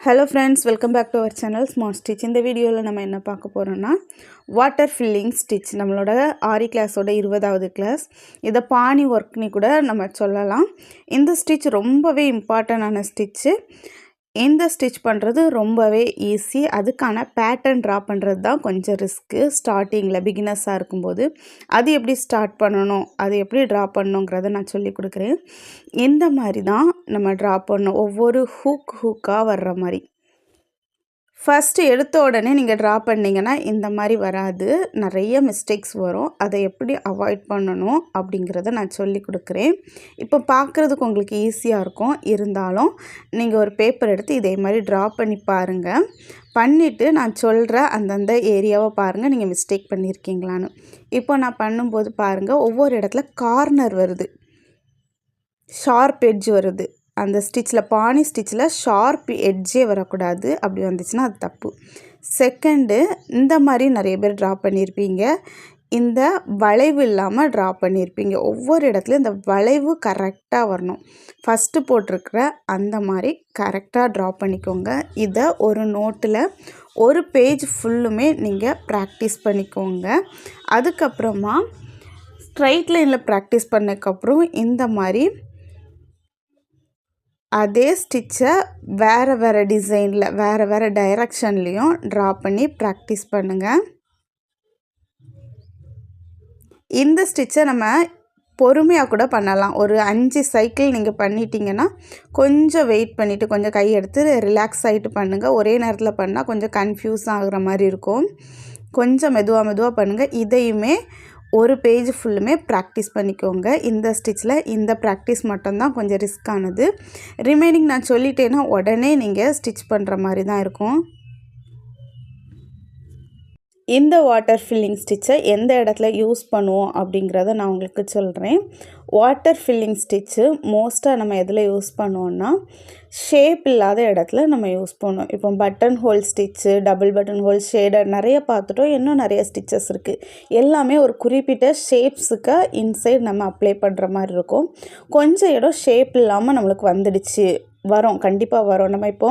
Hello friends, welcome back to our channel Smart Stitch. இந்த வீடியோல நம்ம என்ன பார்க்க போறோம்னா வாட்டர் ஃபில்லிங் ஸ்டிச். நம்மளோட ஆரி கிளாஸோட 20வது கிளாஸ். இத பாணி வர்க்னி கூட நம்ம சொல்லலாம். இந்த ஸ்டிச் ரொம்பவே இம்பார்ட்டன்டான ஸ்டிச். இந்த ஸ்டிச் பண்றது ரொம்பவே ஈஸி. அதுக்கான பேட்டர்ன் டிரா பண்றது தான் கொஞ்சம் ரிஸ்க். ஸ்டார்டிங்ல பிகினர்ஸா இருக்கும்போது அது எப்படி ஸ்டார்ட் பண்ணனும், அது எப்படி டிரா பண்ணனும்ங்கறத நான் சொல்லி கொடுக்கிறேன். இந்த மாதிரி தான் நம்ம டிரா பண்ணனும். ஒவ்வொரு ஹூக்கா வர்ற மாதிரி. ஃபர்ஸ்ட் எடுத்த உடனே நீங்க டிரா பண்ணீங்கனா இந்த மாதிரி வராது. நிறைய மிஸ்டேக்ஸ் வரும். அதை எப்படி அவாய்ட் பண்ணனும் அப்படிங்கறத நான் சொல்லி கொடுக்கிறேன். இப்போ பார்க்கிறதுக்கு உங்களுக்கு ஈஸியா இருக்கும். இருந்தாலும் நீங்க ஒரு பேப்பர் எடுத்து இதே மாதிரி டிரா பண்ணி பாருங்க. பண்ணிட்டு நான் சொல்ற அந்த ஏரியாவை பாருங்க நீங்க மிஸ்டேக் பண்ணிருக்கீங்களான்னு. இப்போ நான் பண்ணும்போது பாருங்க ஒவ்வொரு இடத்துல கார்னர் வருது. ஷார்ப் எட்ஜ் வருது. அந்த ஸ்டிச்ல பாணி ஸ்டிச்ல ஷார்ப் எட்ஜே வரக்கூடாது. அப்படி வந்துச்சுனா அது தப்பு. செகண்ட் இந்த மாதிரி நிறைய பேர் டிரா பண்ணிருப்பீங்க. இந்த வளைவு இல்லாம டிரா பண்ணிருப்பீங்க. ஒவ்வொரு இடத்துல இந்த வளைவு கரெக்ட்டா வரணும். ஃபர்ஸ்ட் போட்டுருக்கிற அந்த மாதிரி கரெக்ட்டா டிரா பண்ணிக்கோங்க. இத ஒரு நோட்ல ஒரு பேஜ் ஃபுல்லுமே நீங்க பிராக்டீஸ் பண்ணிக்கோங்க. அதுக்கு அப்புறமா ஸ்ட்ரைட் லைன்ல பிராக்டீஸ் பண்ணதுக்கு அப்புறம் இந்த மாதிரி அதே ஸ்டிச்சை வேற டிசைன்ல வேற டைரக்ஷன்லயும் டிரா பண்ணி பிராக்டீஸ் பண்ணுங்க. இந்த ஸ்டிச்சை நம்ம பொறுமையா கூட பண்ணலாம். ஒரு 5 சைக்கிள் நீங்க பண்ணிட்டீங்கன்னா கொஞ்சம் வெயிட் பண்ணிட்டு கொஞ்சம் கை எடுத்து ரிலாக்ஸ் ஆயிட்டு பண்ணுங்க. ஒரே நேரத்துல பண்ணா கொஞ்சம் கன்ஃபியூஸ் ஆகுற மாதிரி இருக்கும். கொஞ்சம் மெதுவா பண்ணுங்க. இதையுமே ஒரு பேஜ் ஃபுல்லுமே பிராக்டீஸ் பண்ணிக்கோங்க. இந்த ஸ்டிச்ல இந்த பிராக்டீஸ் மட்டும் தான் கொஞ்சம் ரிஸ்க் ஆனது. ரிமைனிங் நான் சொல்லிட்டேனா உடனே நீங்க ஸ்டிச் பண்ற மாதிரி தான் இருக்கும். இந்த வாட்டர் ஃபில்லிங் ஸ்டிச்சை எந்த இடத்துல யூஸ் பண்ணுவோம் அப்படிங்கறத நான் உங்களுக்கு சொல்றேன். வாட்டர் ஃபில்லிங் ஸ்டிச் மோஸ்டா நம்ம எதுல யூஸ் பண்ணுவோம்னா ஷேப் இல்லாத இடத்துல நம்ம யூஸ் பண்ணுவோம். இப்போ button hole stitch, double button hole shader நிறைய பார்த்துட்டோம். இன்னும் நிறைய ஸ்டிச்சஸ் இருக்கு. எல்லாமே ஒரு குறிப்பிட்ட ஷேப்ஸ்க்கு இன்சைட் நம்ம அப்ளை பண்ற மாதிரி இருக்கும். கொஞ்சம் இடம் ஷேப் இல்லாம நமக்கு வந்துடுச்சு. வரும் கண்டிப்பா வரும். நம்ம இப்போ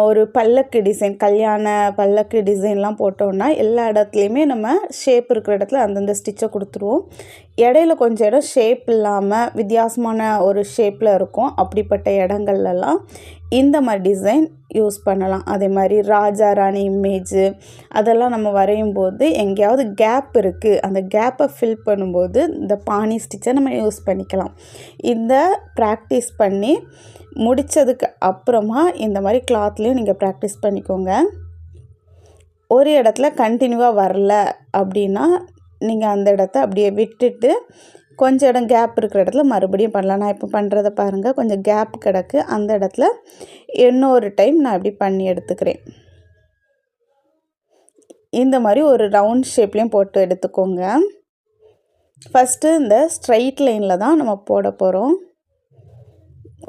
ஒரு பல்லக்கு டிசைன், கல்யாண பல்லக்கு டிசைன்லாம் போட்டோம்னா எல்லா இடத்துலயுமே நம்ம ஷேப் இருக்கிற இடத்துல அந்த ஸ்டிச்சை கொடுத்துருவோம். இடையில கொஞ்சம் இடம் ஷேப் இல்லாம வித்தியாசமான ஒரு ஷேப்ல இருக்கும். அப்படிப்பட்ட இடங்கள்லாம் இந்த மாதிரி டிசைன் யூஸ் பண்ணலாம். அதே மாதிரி ராஜா ராணி இமேஜ் அதெல்லாம் நம்ம வரையும் போது எங்கயாவது கேப் இருக்கு. அந்த கேப்பை ஃபில் பண்ணும்போது இந்த பாணி ஸ்டிச்சை நம்ம யூஸ் பண்ணிக்கலாம். இந்த பிராக்டீஸ் பண்ணி முடிச்சதுக்கு அப்புறமா இந்த மாதிரி கிளாத்லயும் நீங்க பிராக்டீஸ் பண்ணிக்கோங்க. ஒரு இடத்துல கண்டினியூவா வரல அப்படினா நீங்க அந்த இடத்தை அப்படியே விட்டுட்டு கொஞ்சம் இடம் கேப் இருக்கிற இடத்துல மறுபடியும் பண்ணலாம். நான் இப்போ பண்றத பாருங்க. கொஞ்சம் கேப் கிடக்கு. அந்த இடத்துல இன்னொரு டைம் நான் இப்படி பண்ணி எடுத்துக்கிறேன். இந்த மாதிரி ஒரு ரவுண்ட் ஷேப்லயும் போட்டு எடுத்துக்கோங்க. ஃபர்ஸ்ட் இந்த ஸ்ட்ரைட் லைன்ல தான் நம்ம போட போறோம்.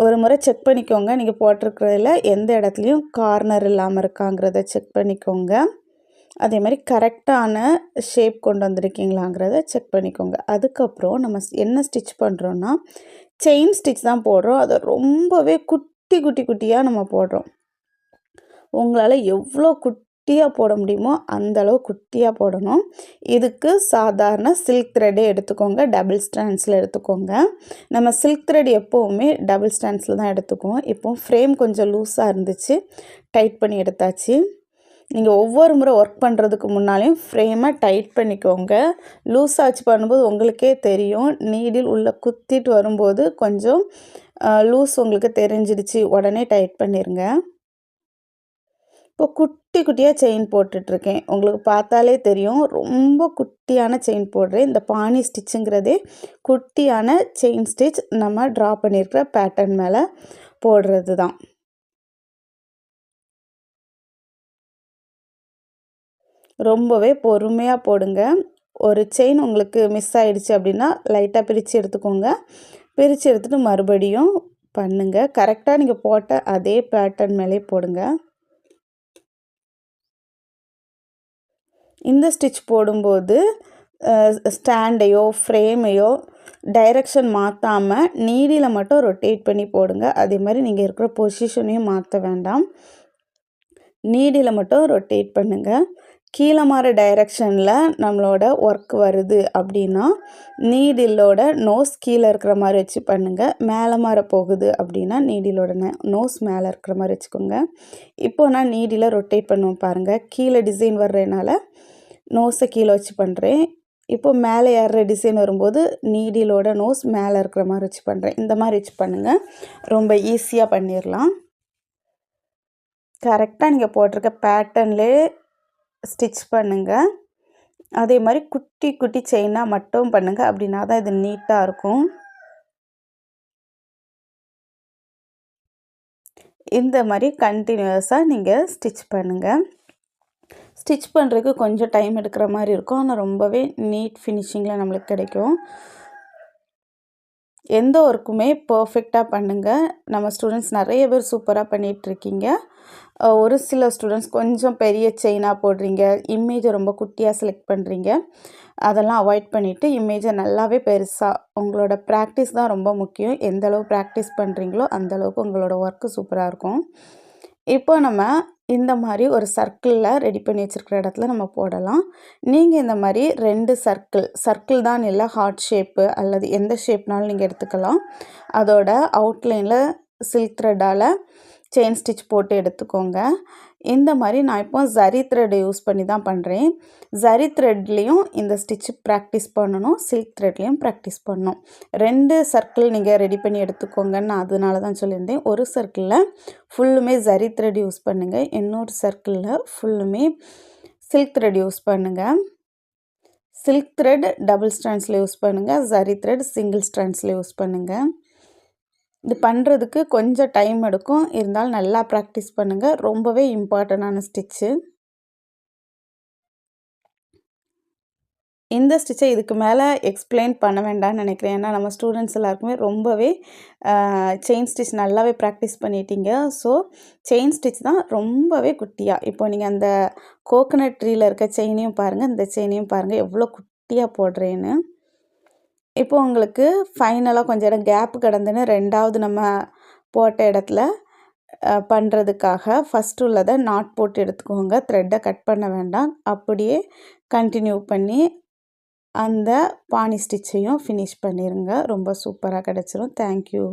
ஒரு முறை செக் பண்ணிக்கோங்க. நீங்க போட்டுருக்கிறதுல எந்த இடத்துலயும் கார்னர் இல்லாம இருக்காங்கறத செக் பண்ணிக்கோங்க. அதே மாதிரி கரெக்ட்டான ஷேப் கொண்டு வந்திருக்கீங்களாங்கறத செக் பண்ணிக்கோங்க. அதுக்கு அப்புறம் நம்ம என்ன ஸ்டிச் பண்றோம்னா செயின் ஸ்டிச் தான் போடுறோம். அது ரொம்பவே குட்டியா நம்ம போடுறோம். உங்களால எவ்வளவு குட்டியா போட முடியுமோ அந்த அளவு குட்டியா போடணும். இதுக்கு சாதாரண சில்க் த்ரெட் எடுத்துக்கோங்க. டபுள் ஸ்ட்ராண்ட்ஸ்ல எடுத்துக்கோங்க. நம்ம சில்க் த்ரெட் எப்பவுமே டபுள் ஸ்ட்ராண்ட்ஸ்ல தான் எடுத்துக்குவோம். இப்போ ஃப்ரேம் கொஞ்சம் லூசா இருந்துச்சு. டைட் பண்ணி எடுத்தாச்சு. நீங்க ஒவ்வொரு முறை வர்க் பண்றதுக்கு முன்னாலயும் ஃப்ரேமை டைட் பண்ணிக்கோங்க. லூசா வச்சு பண்ணும்போது உங்களுக்கே தெரியும். நீடில் உள்ள குத்திட்டு வரும்போது கொஞ்சம் லூஸ் உங்களுக்கு தெரிஞ்சிடுச்சு. உடனே டைட் பண்ணிருங்க. இப்போ குட்டியா செயின் போட்டுட்டு இருக்கேன். உங்களுக்கு பார்த்தாலே தெரியும். ரொம்ப குட்டியான செயின் போடுறேன். இந்த பாணி ஸ்டிச்ங்கிறதே குட்டியான செயின் ஸ்டிச் நம்ம டிரா பண்ணிருக்கிற பேட்டர்ன் மேல போடுறது தான். ரொம்பவே பொறுமையா போடுங்க. ஒரு செயின் உங்களுக்கு மிஸ் ஆயிடுச்சு அப்படினா லைட்டா பிரிச்சு எடுத்துக்கோங்க. பிரிச்சு எடுத்துட்டு மறுபடியும் பண்ணுங்க. கரெக்ட்டா நீங்க போட்ட அதே பேட்டர்ன் மேலே போடுங்க. இந்த ஸ்டிச் போடும்போது ஸ்டாண்டையோ ஃப்ரேமையோ டைரக்ஷன் மாத்தாம நீடில மட்டும் ரொட்டேட் பண்ணி போடுங்க. அதே மாதிரி நீங்க இருக்கிற பொசிஷனையும் மாத்த வேண்டாம். நீடில் மட்டும் ரொட்டேட் பண்ணுங்கள். கீழே மாற டைரெக்ஷனில் நம்மளோட ஒர்க் வருது அப்படின்னா நீடிலோட நோஸ் கீழே இருக்கிற மாதிரி வச்சு பண்ணுங்கள். மேலே மாற போகுது அப்படின்னா நீடிலோட நோஸ் மேலே இருக்கிற மாதிரி வச்சுக்கோங்க. இப்போது நான் நீடில் ரொட்டேட் பண்ணுவேன் பாருங்கள். கீழே டிசைன் வர்றதுனால நோஸை கீழே வச்சு பண்ணுறேன். இப்போ மேலே ஏறுற டிசைன் வரும்போது நீடிலோட நோஸ் மேலே இருக்கிற மாதிரி வச்சு பண்ணுறேன். இந்த மாதிரி வச்சு பண்ணுங்கள். ரொம்ப ஈஸியாக பண்ணிடலாம். கரெக்டாக நீங்கள் போட்டிருக்க பேட்டர்ன்லேயே ஸ்டிச் பண்ணுங்கள். அதே மாதிரி குட்டி குட்டி செயினாக மட்டும் பண்ணுங்கள். அப்படின்னா தான் இது நீட்டாக இருக்கும். இந்த மாதிரி கண்டினியூஸாக நீங்கள் ஸ்டிச் பண்ணுங்கள். ஸ்டிச் பண்ணுறதுக்கு கொஞ்சம் டைம் எடுக்கிற மாதிரி இருக்கும். ஆனால் ரொம்பவே நீட் ஃபினிஷிங்கில் நம்மளுக்கு கிடைக்கும். எந்த ஒர்க்குமே பர்ஃபெக்டாக பண்ணுங்கள். நம்ம ஸ்டூடெண்ட்ஸ் நிறைய பேர் சூப்பராக பண்ணிகிட்ருக்கீங்க. ஒரு சில ஸ்டூடெண்ட்ஸ் கொஞ்சம் பெரிய செயினாக போடுறீங்க, இமேஜை ரொம்ப குட்டியாக செலக்ட் பண்ணுறீங்க. அதெல்லாம் அவாய்ட் பண்ணிவிட்டு இமேஜை நல்லாவே பெருசாக உங்களோட ப்ராக்டிஸ் தான் ரொம்ப முக்கியம். எந்த அளவு ப்ராக்டிஸ் பண்ணுறீங்களோ அந்தளவுக்கு உங்களோட ஒர்க்கு சூப்பராக இருக்கும். இப்போ நம்ம இந்த மாதிரி ஒரு சர்க்கிளில் ரெடி பண்ணி வச்சுருக்கிற இடத்துல நம்ம போடலாம். நீங்கள் இந்த மாதிரி 2 சர்க்கிள் தான் இல்லை, ஹார்ட் ஷேப்பு அல்லது எந்த ஷேப்னாலும் நீங்கள் எடுத்துக்கலாம். அதோட அவுட்லைனில் சில்க் த்ரெட்டால் செயின் ஸ்டிச் போட்டு எடுத்துக்கோங்க. இந்த மாதிரி நான் இப்போ ஜரி த்ரெட் யூஸ் பண்ணி தான் பண்ணுறேன். ஜரி த்ரெட்லேயும் இந்த ஸ்டிச்சு ப்ராக்டிஸ் பண்ணணும், சில்க் த்ரெட்லேயும் ப்ராக்டிஸ் பண்ணணும். 2 சர்க்கிள் நீங்கள் ரெடி பண்ணி எடுத்துக்கோங்கன்னு நான் அதனால தான் சொல்லியிருந்தேன். ஒரு சர்க்கிளில் ஃபுல்லுமே ஜரி த்ரெட் யூஸ் பண்ணுங்கள், இன்னொரு சர்க்கிளில் ஃபுல்லுமே சில்க் த்ரெட் யூஸ் பண்ணுங்கள். சில்க் த்ரெட் டபுள் ஸ்ட்ராண்ட்ஸில் யூஸ் பண்ணுங்கள், ஜரி த்ரெட் சிங்கிள் ஸ்ட்ராண்ட்ஸில் யூஸ் பண்ணுங்கள். இது பண்ணுறதுக்கு கொஞ்சம் டைம் எடுக்கும், இருந்தாலும் நல்லா ப்ராக்டிஸ் பண்ணுங்கள். ரொம்பவே இம்பார்ட்டண்டான ஸ்டிச்சு. இந்த ஸ்டிச்சை இதுக்கு மேலே எக்ஸ்பிளைன் பண்ண வேண்டாம்னு நினைக்கிறேன். ஏன்னா நம்ம ஸ்டூடெண்ட்ஸ் எல்லாருக்குமே ரொம்பவே செயின் ஸ்டிச் நல்லாவே ப்ராக்டிஸ் பண்ணிட்டீங்க. ஸோ செயின் ஸ்டிச் தான் ரொம்பவே குட்டியாக. இப்போ நீங்கள் அந்த கோகனட் ட்ரீயில் இருக்க செயினையும் பாருங்கள், இந்த செயினையும் பாருங்கள் எவ்வளோ குட்டியாக போடுறேன்னு. இப்போ உங்களுக்கு ஃபைனலாக கொஞ்சம் இடம் கேப் கிடந்துன்னு 2வது நம்ம போட்ட இடத்துல பண்ணுறதுக்காக ஃபஸ்ட்டு உள்ளதை நாட் போட்டு எடுத்துக்கோங்க. த்ரெட்டை கட் பண்ண வேண்டாம். அப்படியே கண்டினியூ பண்ணி அந்த பானி ஸ்டிச்சையும் ஃபினிஷ் பண்ணிடுங்க. ரொம்ப சூப்பராக கிடச்சிரும். தேங்க்யூ.